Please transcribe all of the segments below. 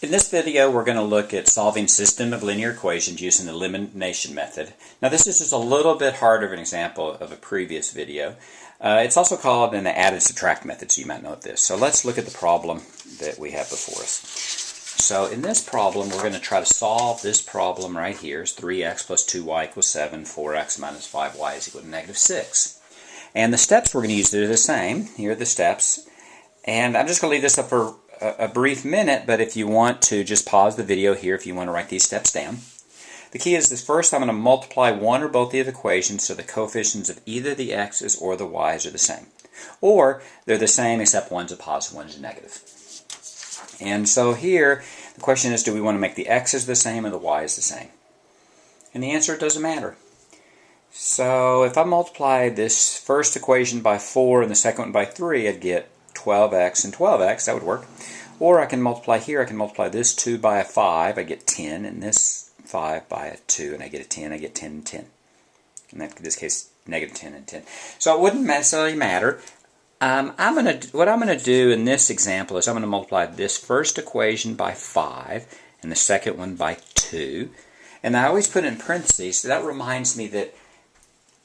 In this video, we're going to look at solving system of linear equations using the elimination method. Now, this is just a little bit harder of an example of a previous video. It's also called an add and subtract method, so you might know this. So let's look at the problem that we have before us. So in this problem, we're going to try to solve this problem right here. It's 3x plus 2y equals 7, 4x minus 5y is equal to negative 6. And the steps we're going to use are the same. Here are the steps. And I'm just going to leave this up for a brief minute, but if you want to just pause the video here if you want to write these steps down. The key is this: first I'm going to multiply one or both of the equations so the coefficients of either the x's or the y's are the same. Or they're the same except one's a positive, one's a negative. And so here the question is, do we want to make the x's the same or the y's the same? And the answer, it doesn't matter. So if I multiply this first equation by 4 and the second one by 3, I'd get 12x and 12x. That would work. Or I can multiply here. I can multiply this 2 by a 5. I get 10. And this 5 by a 2. And I get a 10. I get 10 and 10. In this case, negative 10 and 10. So it wouldn't necessarily matter. What I'm going to do in this example is I'm going to multiply this first equation by 5 and the second one by 2. And I always put it in parentheses. So that reminds me that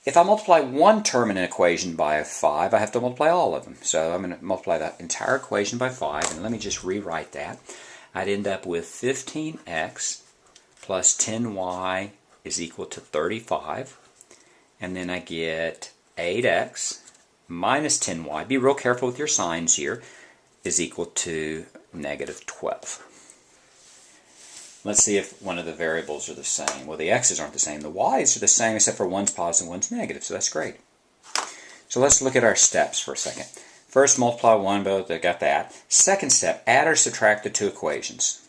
if I multiply one term in an equation by 5, I have to multiply all of them. So I'm going to multiply that entire equation by 5, and let me just rewrite that. I'd end up with 15x plus 10y is equal to 35. And then I get 8x minus 10y, be real careful with your signs here, is equal to negative 12. Let's see if one of the variables are the same. Well, the x's aren't the same. The y's are the same except for one's positive and one's negative, so that's great. So let's look at our steps for a second. First, multiply one, both, I got that. Second step, add or subtract the two equations.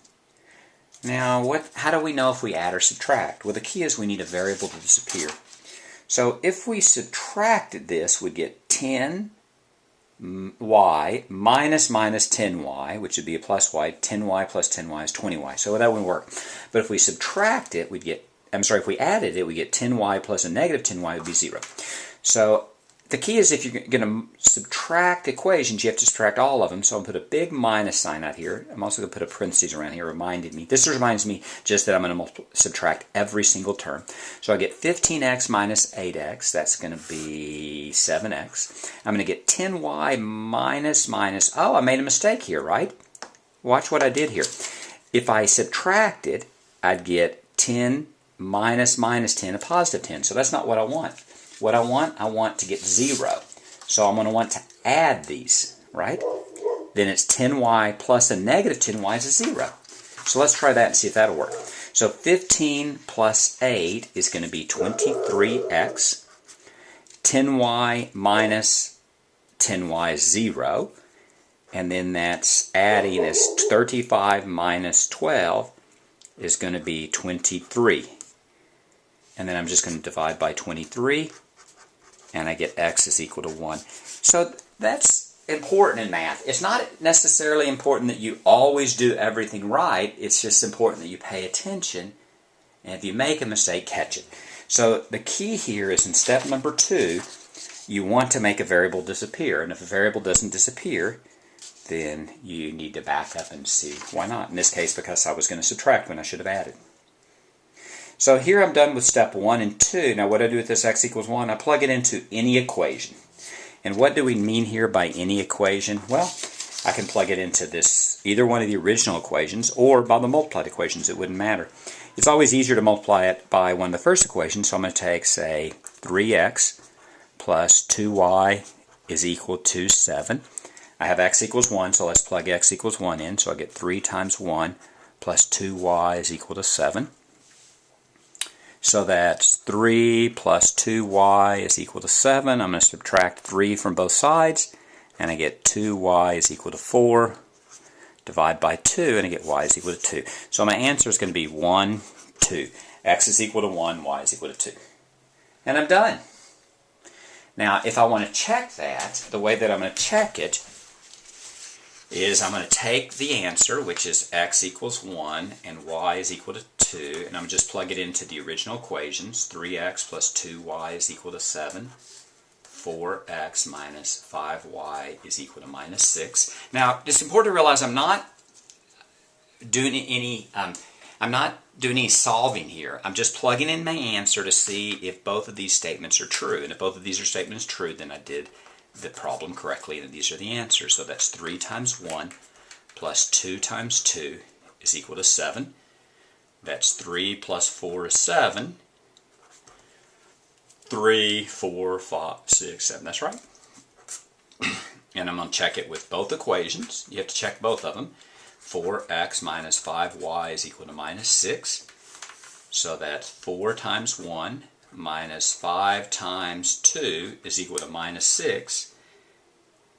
Now, how do we know if we add or subtract? Well, the key is we need a variable to disappear. So if we subtracted this, we'd get 10y minus 10y, which would be a plus y. 10y plus 10y is 20y. So that wouldn't work. But if we subtract it, if we added it, we get 10y plus a negative 10y would be 0. So the key is if you're going to subtract equations, you have to subtract all of them. So I'm going to put a big minus sign out here. I'm also going to put a parentheses around here, This reminds me just that I'm going to subtract every single term. So I get 15x minus 8x. That's going to be 7x. I'm going to get 10y minus. Oh, I made a mistake here, right? Watch what I did here. If I subtracted, I'd get 10 minus 10, a positive 10. So that's not what I want. What I want to get 0. So I'm going to want to add these, right? Then it's 10y plus a negative 10y is a 0. So let's try that and see if that'll work. So 15 plus 8 is going to be 23x. 10y minus 10y is 0. And then that's adding is 35 minus 12 is going to be 23. And then I'm just going to divide by 23. And I get x is equal to 1. So that's important in math. It's not necessarily important that you always do everything right. It's just important that you pay attention. And if you make a mistake, catch it. So the key here is in step number 2, you want to make a variable disappear. And if a variable doesn't disappear, then you need to back up and see why not. In this case, because I was going to subtract when I should have added. So here I'm done with step 1 and 2. Now what I do with this x equals 1, I plug it into any equation. And what do we mean here by any equation? Well, I can plug it into either one of the original equations or by the multiplied equations. It wouldn't matter. It's always easier to multiply it by one of the first equations. So I'm going to take, say, 3x plus 2y is equal to 7. I have x equals 1, so let's plug x equals 1 in. So I get 3 times 1 plus 2y is equal to 7. So that's 3 plus 2y is equal to 7. I'm going to subtract 3 from both sides, and I get 2y is equal to 4. Divide by 2, and I get y is equal to 2. So my answer is going to be 1, 2. X is equal to 1, y is equal to 2. And I'm done. Now, if I want to check that, the way that I'm going to check it is I'm going to take the answer, which is x equals 1 and y is equal to 2, and I'm just plug it into the original equations. 3x plus 2y is equal to 7. 4x minus 5y is equal to minus 6. Now, it's important to realize I'm not doing any, I'm not doing any solving here. I'm just plugging in my answer to see if both of these statements are true. And if both of these statements are true, then I did the problem correctly, and these are the answers. So that's 3 times 1 plus 2 times 2 is equal to 7. That's 3 plus 4 is 7. 3, 4, 5, 6, 7. That's right. And I'm going to check it with both equations. You have to check both of them. 4x minus 5y is equal to minus 6. So that 4 times 1 minus 5 times 2 is equal to minus 6.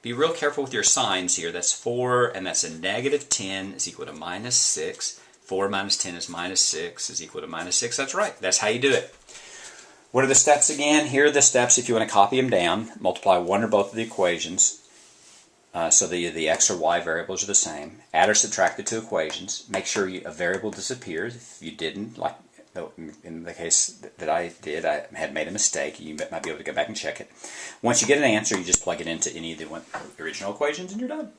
Be real careful with your signs here. That's 4, and that's a negative 10 is equal to minus 6. 4 minus 10 is minus 6 is equal to minus 6. That's right. That's how you do it. What are the steps again? Here are the steps if you want to copy them down. Multiply one or both of the equations. So the x or y variables are the same. Add or subtract the two equations. Make sure a variable disappears. If you didn't, like in the case that I did, I had made a mistake. You might be able to go back and check it. Once you get an answer, you just plug it into any of the original equations and you're done.